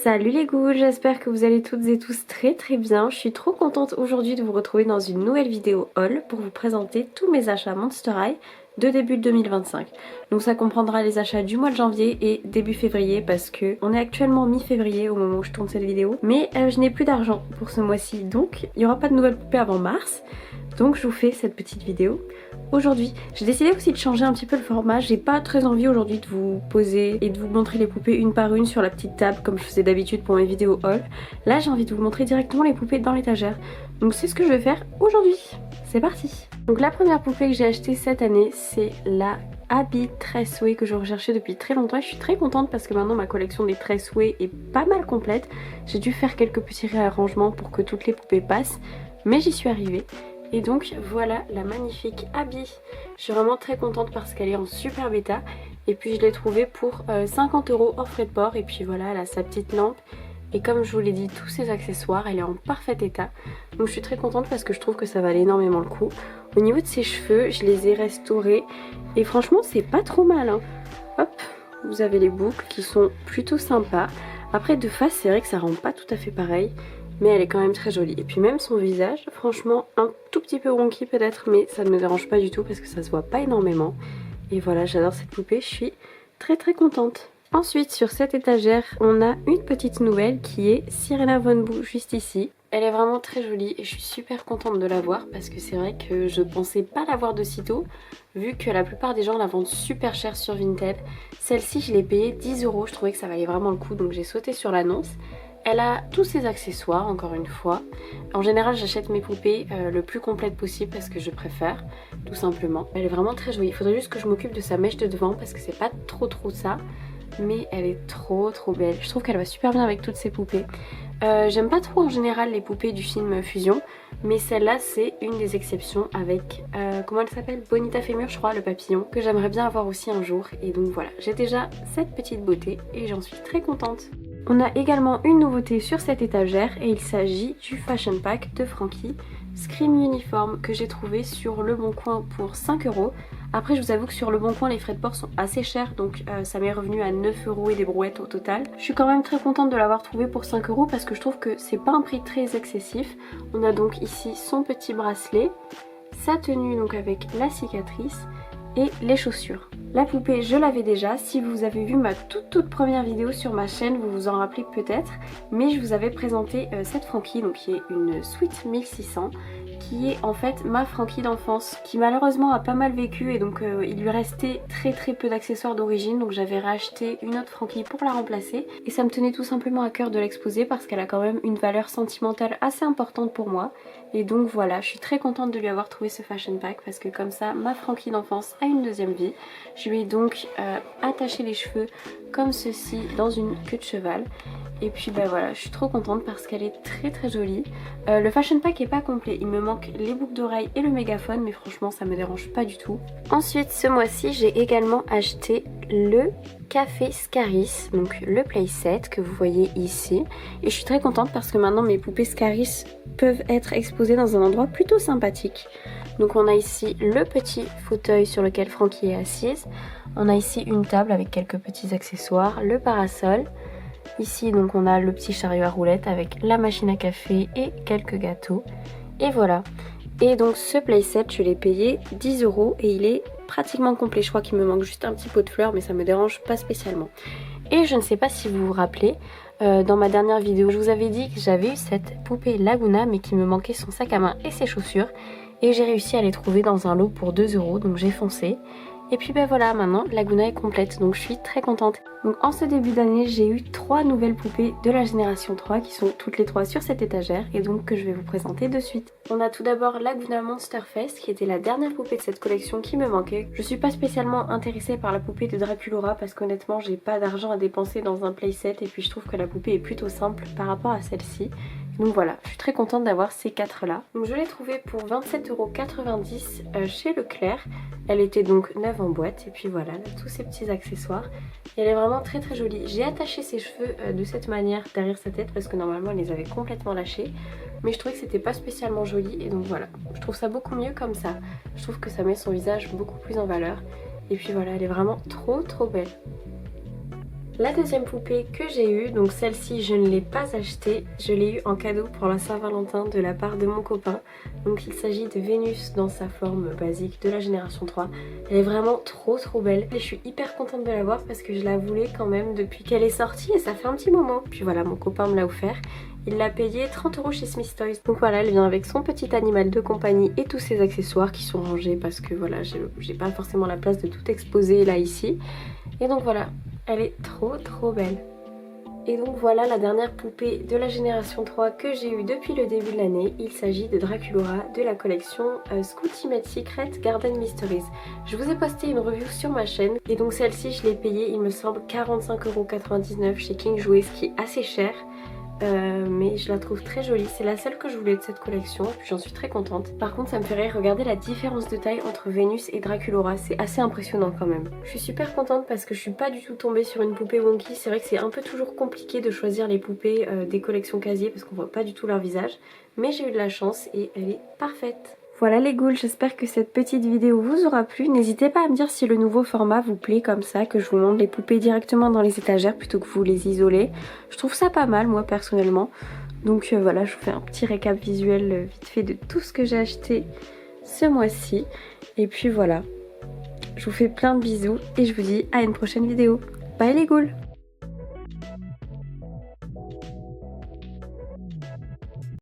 Salut les ghouls, j'espère que vous allez toutes et tous très bien. Je suis trop contente aujourd'hui de vous retrouver dans une nouvelle vidéo haul pour vous présenter tous mes achats Monster High de début 2025. Donc ça comprendra les achats du mois de janvier et début février parce que on est actuellement mi-février au moment où je tourne cette vidéo. Mais je n'ai plus d'argent pour ce mois-ci, donc il n'y aura pas de nouvelles poupées avant mars. Donc je vous fais cette petite vidéo aujourd'hui. J'ai décidé aussi de changer un petit peu le format. J'ai pas très envie aujourd'hui de vous poser et de vous montrer les poupées une par une sur la petite table comme je faisais d'habitude pour mes vidéos haul. Là j'ai envie de vous montrer directement les poupées dans l'étagère. Donc c'est ce que je vais faire aujourd'hui. C'est parti. Donc la première poupée que j'ai achetée cette année, c'est la Abby Tressway que je recherchais depuis très longtemps et je suis très contente parce que maintenant ma collection des Tressway est pas mal complète. J'ai dû faire quelques petits réarrangements pour que toutes les poupées passent, mais j'y suis arrivée. Et donc voilà la magnifique Abby. Je suis vraiment très contente parce qu'elle est en super bêta. Et puis je l'ai trouvée pour 50 € hors frais de port. Et puis voilà, elle a sa petite lampe. Et comme je vous l'ai dit, tous ses accessoires, elle est en parfait état. Donc je suis très contente parce que je trouve que ça valait énormément le coup. Au niveau de ses cheveux, je les ai restaurés. Et franchement, c'est pas trop mal, hein. Hop, vous avez les boucles qui sont plutôt sympas. Après de face, c'est vrai que ça rend pas tout à fait pareil. Mais elle est quand même très jolie. Et puis même son visage, franchement un tout petit peu wonky peut-être, mais ça ne me dérange pas du tout parce que ça se voit pas énormément. Et voilà, j'adore cette poupée, je suis très contente. Ensuite sur cette étagère, on a une petite nouvelle qui est Sirena Von Boo juste ici. Elle est vraiment très jolie et je suis super contente de la voir parce que c'est vrai que je pensais pas l'avoir de sitôt vu que la plupart des gens la vendent super cher sur Vinted. Celle-ci je l'ai payée 10 €, je trouvais que ça valait vraiment le coup donc j'ai sauté sur l'annonce. Elle a tous ses accessoires, encore une fois. En général, j'achète mes poupées le plus complète possible parce que je préfère, tout simplement. Elle est vraiment très jolie. Il faudrait juste que je m'occupe de sa mèche de devant parce que c'est pas trop ça. Mais elle est trop belle. Je trouve qu'elle va super bien avec toutes ces poupées. J'aime pas trop en général les poupées du film Fusion. Mais celle-là, c'est une des exceptions avec, comment elle s'appelle, Bonita Fémur, je crois, le papillon. Que j'aimerais bien avoir aussi un jour. Et donc voilà, j'ai déjà cette petite beauté et j'en suis très contente. On a également une nouveauté sur cette étagère et il s'agit du Fashion Pack de Frankie Scream Uniform que j'ai trouvé sur Le Bon Coin pour 5 €. Après je vous avoue que sur Le Bon Coin les frais de port sont assez chers donc ça m'est revenu à 9 € et des brouettes au total. Je suis quand même très contente de l'avoir trouvé pour 5 € parce que je trouve que c'est pas un prix très excessif. On a donc ici son petit bracelet, sa tenue donc avec la cicatrice et les chaussures. La poupée je l'avais déjà, si vous avez vu ma toute première vidéo sur ma chaîne vous vous en rappelez peut-être, mais je vous avais présenté cette Frankie donc qui est une Sweet 1600 qui est en fait ma Frankie d'enfance qui malheureusement a pas mal vécu et donc il lui restait très peu d'accessoires d'origine donc j'avais racheté une autre Frankie pour la remplacer et ça me tenait tout simplement à cœur de l'exposer parce qu'elle a quand même une valeur sentimentale assez importante pour moi et donc voilà, je suis très contente de lui avoir trouvé ce fashion pack parce que comme ça ma Frankie d'enfance a une deuxième vie. Je lui ai donc attaché les cheveux comme ceci dans une queue de cheval. Et puis bah voilà, je suis trop contente parce qu'elle est très jolie. Le fashion pack est pas complet, il me manque les boucles d'oreilles et le mégaphone, mais franchement ça me dérange pas du tout. Ensuite ce mois-ci j'ai également acheté le Café Scaris, donc le playset que vous voyez ici. Et je suis très contente parce que maintenant mes poupées Scaris peuvent être exposées dans un endroit plutôt sympathique. Donc on a ici le petit fauteuil sur lequel Frankie est assise. On a ici une table avec quelques petits accessoires, le parasol. Ici donc on a le petit chariot à roulettes avec la machine à café et quelques gâteaux. Et voilà. Et donc ce playset je l'ai payé 10 € et il est pratiquement complet. Je crois qu'il me manque juste un petit pot de fleurs mais ça me dérange pas spécialement. Et je ne sais pas si vous vous rappelez, dans ma dernière vidéo je vous avais dit que j'avais eu cette poupée Laguna mais qu'il me manquait son sac à main et ses chaussures. Et j'ai réussi à les trouver dans un lot pour 2 € donc j'ai foncé. Et puis ben voilà, maintenant Laguna est complète donc je suis très contente. Donc en ce début d'année j'ai eu 3 nouvelles poupées de la génération 3 qui sont toutes les 3 sur cette étagère et donc que je vais vous présenter de suite. On a tout d'abord Laguna Monster Fest qui était la dernière poupée de cette collection qui me manquait. Je suis pas spécialement intéressée par la poupée de Draculaura parce qu'honnêtement j'ai pas d'argent à dépenser dans un playset et puis je trouve que la poupée est plutôt simple par rapport à celle-ci. Donc voilà, je suis très contente d'avoir ces 4 là. Donc je l'ai trouvée pour 27,90 € chez Leclerc. Elle était donc neuve en boîte et puis voilà, elle a tous ces petits accessoires. Et elle est vraiment très jolie. J'ai attaché ses cheveux de cette manière derrière sa tête parce que normalement elle les avait complètement lâchés. Mais je trouvais que c'était pas spécialement joli et donc voilà. Je trouve ça beaucoup mieux comme ça. Je trouve que ça met son visage beaucoup plus en valeur. Et puis voilà, elle est vraiment trop belle. La deuxième poupée que j'ai eue, donc celle-ci je ne l'ai pas achetée, je l'ai eue en cadeau pour la Saint-Valentin de la part de mon copain. Donc il s'agit de Vénus dans sa forme basique de la génération 3. Elle est vraiment trop belle et je suis hyper contente de l'avoir parce que je la voulais quand même depuis qu'elle est sortie et ça fait un petit moment. Puis voilà, mon copain me l'a offert. Il l'a payé 30 € chez Smith Toys. Donc voilà, elle vient avec son petit animal de compagnie et tous ses accessoires qui sont rangés parce que voilà, j'ai pas forcément la place de tout exposer là ici. Et donc voilà, elle est trop belle. Et donc voilà la dernière poupée de la génération 3 que j'ai eue depuis le début de l'année. Il s'agit de Draculaura de la collection Scooty Secret Garden Mysteries. Je vous ai posté une review sur ma chaîne et donc celle-ci je l'ai payée il me semble 45,99 € chez King Jouet, ce qui est assez cher. Mais je la trouve très jolie, c'est la seule que je voulais de cette collection et puis j'en suis très contente. Par contre ça me fait rire, regardez la différence de taille entre Vénus et Draculaura, c'est assez impressionnant quand même. Je suis super contente parce que je suis pas du tout tombée sur une poupée wonky, c'est vrai que c'est un peu toujours compliqué de choisir les poupées des collections casier parce qu'on voit pas du tout leur visage, mais j'ai eu de la chance et elle est parfaite. Voilà les ghouls, j'espère que cette petite vidéo vous aura plu. N'hésitez pas à me dire si le nouveau format vous plaît comme ça, que je vous montre les poupées directement dans les étagères plutôt que vous les isoler. Je trouve ça pas mal moi personnellement. Donc voilà, je vous fais un petit récap visuel vite fait de tout ce que j'ai acheté ce mois-ci. Et puis voilà, je vous fais plein de bisous et je vous dis à une prochaine vidéo. Bye les ghouls!